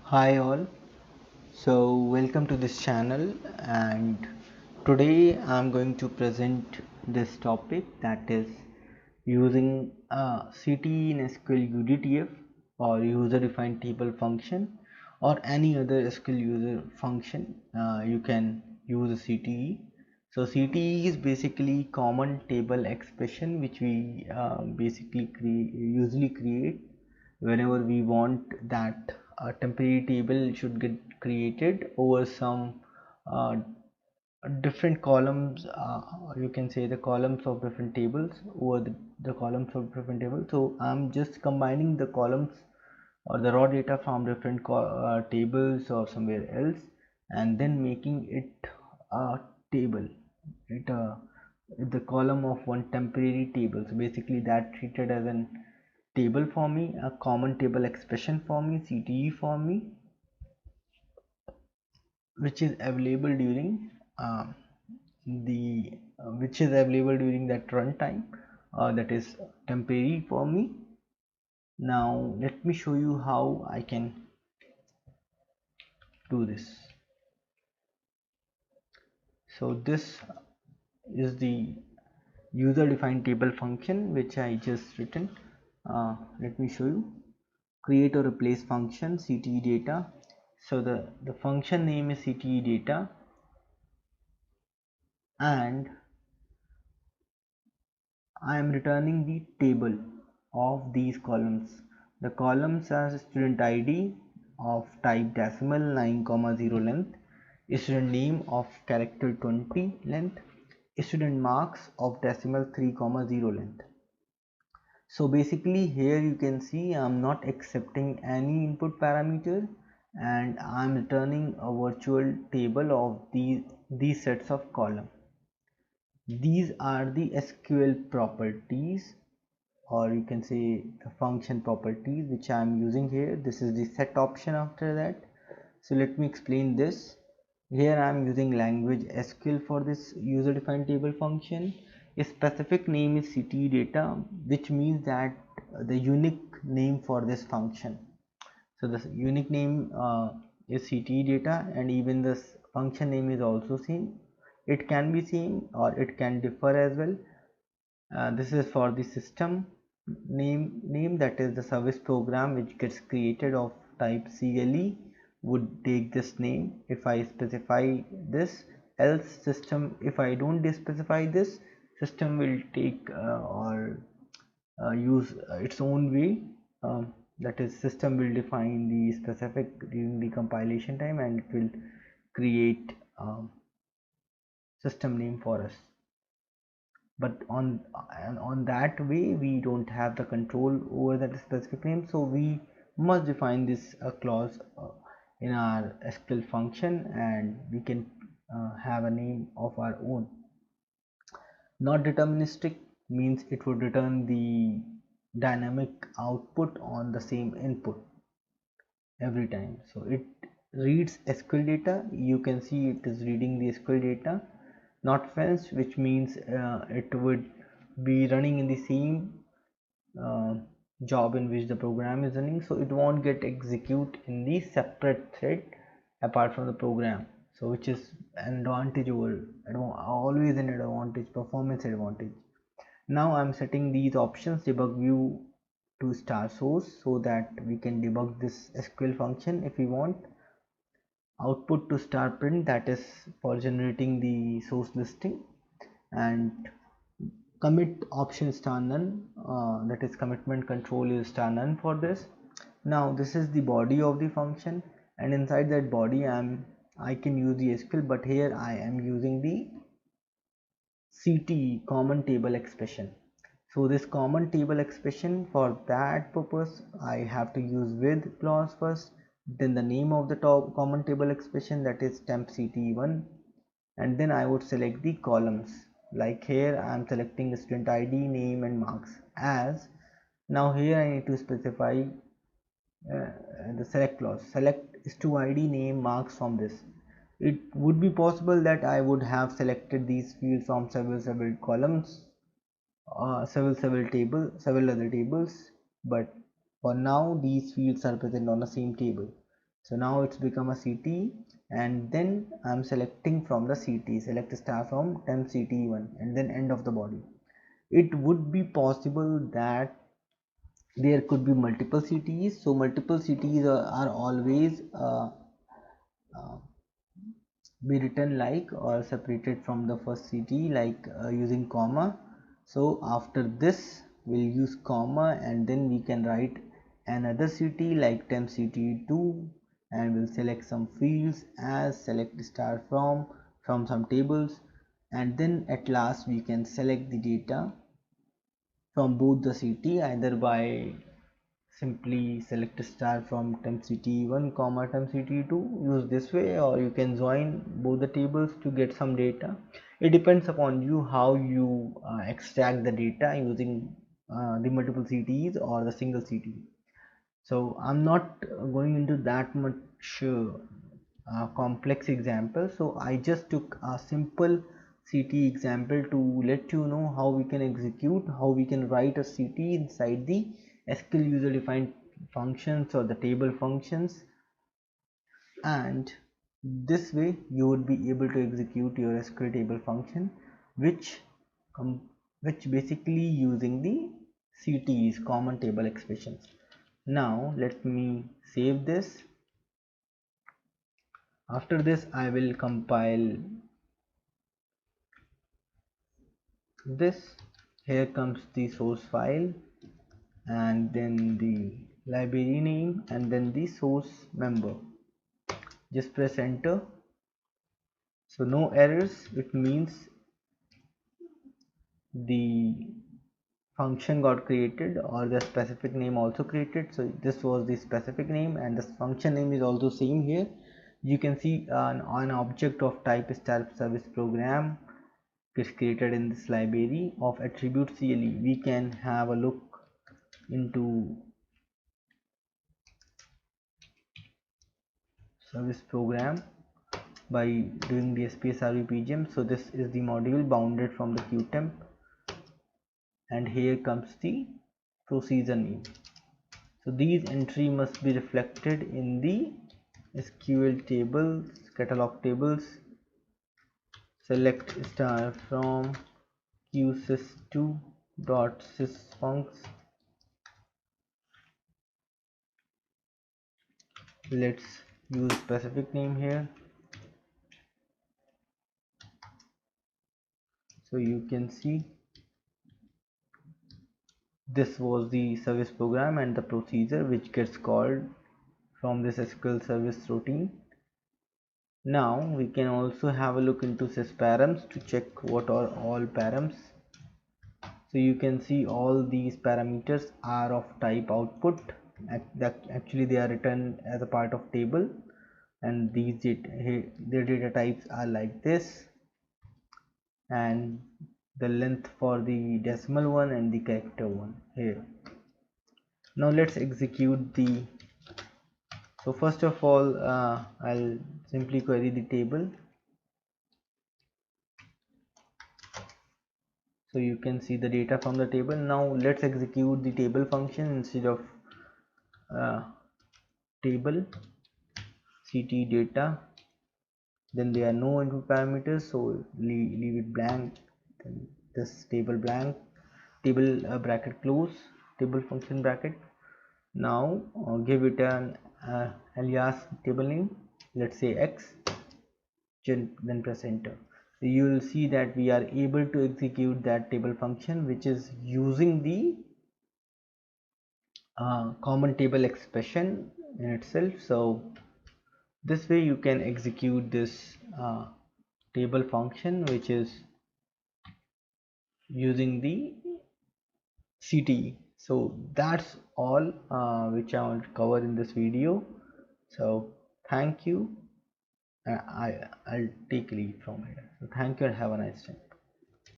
Hi all, so welcome to this channel, and today I'm going to present this topic, that is using CTE in SQL UDTF or user defined table function or any other SQL user function. You can use a CTE. So CTE is basically common table expression which we usually create whenever we want that a temporary table should get created over some uh, different columns, or you can say the columns of different tables over the columns of different tables. So I'm just combining the columns or the raw data from different tables or somewhere else, and then making it a table, it the column of one temporary table. So basically that treated as an table for me, a common table expression for me, CTE for me, which is available during the which is available during that runtime, that is temporary for me. Now let me show you how I can do this. So this is the user defined table function which I just written. Let me show you. Create or replace function CTE data. So the function name is CTE data, and I am returning the table of these columns. The columns are student ID of type decimal 9,0 length, student name of character 20 length, student marks of decimal 3,0 length. So basically here you can see I'm not accepting any input parameter, and I'm returning a virtual table of these sets of column. These are the SQL properties, or you can say the function properties, which I am using here. This is the set option after that. So let me explain this. Here I am using language SQL for this user defined table function. A specific name is CTE data, which means that the unique name for this function. So the unique name is CTE data, and even this function name is also same. It can be same or it can differ as well. This is for the system name, that is the service program which gets created of type CLE would take this name if I specify this. Else system, if I don't specify this, system will take or use its own way. That is, system will define the specific during the compilation time, and it will create system name for us. But on that way we don't have the control over that specific name, so we must define this clause in our SQL function, and we can have a name of our own. Not deterministic means it would return the dynamic output on the same input every time. So it reads SQL data. You can see it is reading the SQL data. Not fenced, which means it would be running in the same uh, job in which the program is running, so it won't get execute in the separate thread apart from the program. So which is an advantage over, always an advantage, performance advantage. Now I'm setting these options, debug view to star source, so that we can debug this SQL function if we want. Output to star print, that is for generating the source listing. And commit option star none, that is commitment control is star none for this. Now this is the body of the function, and inside that body I can use the SQL, but here I am using the CTE, common table expression. So this common table expression, for that purpose I have to use with clause first, then the name of the top common table expression, that is temp CTE1, and then I would select the columns. Like here I am selecting student ID, name and marks as. Now here I need to specify the select clause, select stu ID, name, marks from this. It would be possible that I would have selected these fields from several columns, several other tables, but for now these fields are present on the same table. So now it's become a CT, and then I'm selecting from the CT, select star from temp CT1 and then end of the body. It would be possible that there could be multiple CTs, so multiple CTs are always uh, be written like or separated from the first CT like using comma. So after this we'll use comma, and then we can write another CT like temp CT2, and we'll select some fields as select star from some tables, and then at last we can select the data from both the CT either by simply select a star from temp CT1 comma temp CT2, use this way, or you can join both the tables to get some data. It depends upon you how you extract the data using the multiple CTs or the single CT. So I'm not going into that much complex example, so I just took a simple CT example to let you know how we can execute, how we can write a CT inside the SQL user defined functions or the table functions, and this way you would be able to execute your SQL table function, which which basically using the CTs, common table expressions. Now let me save this. After this I will compile this. Here comes the source file, and then the library name, and then the source member. Just press enter. So no errors, it means the function got created or the specific name also created. So this was the specific name, and the function name is also same here. You can see an object of type star service program is created in this library of attribute CLE. We can have a look into service program by doing the SPSRV PGM. So this is the module bounded from the QTemp, and here comes the procedure name. So these entry must be reflected in the SQL tables, catalog tables. Select star from qsys2 dot sysfuncs. Let's use specific name here. So you can see this was the service program and the procedure which gets called from this SQL service routine. Now we can also have a look into sysparams to check what are all params. So you can see all these parameters are of type output. Actually they are written as a part of table, and these their data types are like this, and the length for the decimal one and the character one here. Now let's execute the. So first of all I'll simply query the table. So you can see the data from the table. Now let's execute the table function instead of table CT data. Then there are no input parameters, so leave it blank. Then this table blank, table bracket close, table function bracket. Now give it an alias table name, let's say X, then press enter. So you will see that we are able to execute that table function, which is using the common table expression in itself. So this way you can execute this table function, which is using the CTE. So that's all which I want to cover in this video. So thank you. I'll take leave from here. So thank you and have a nice day.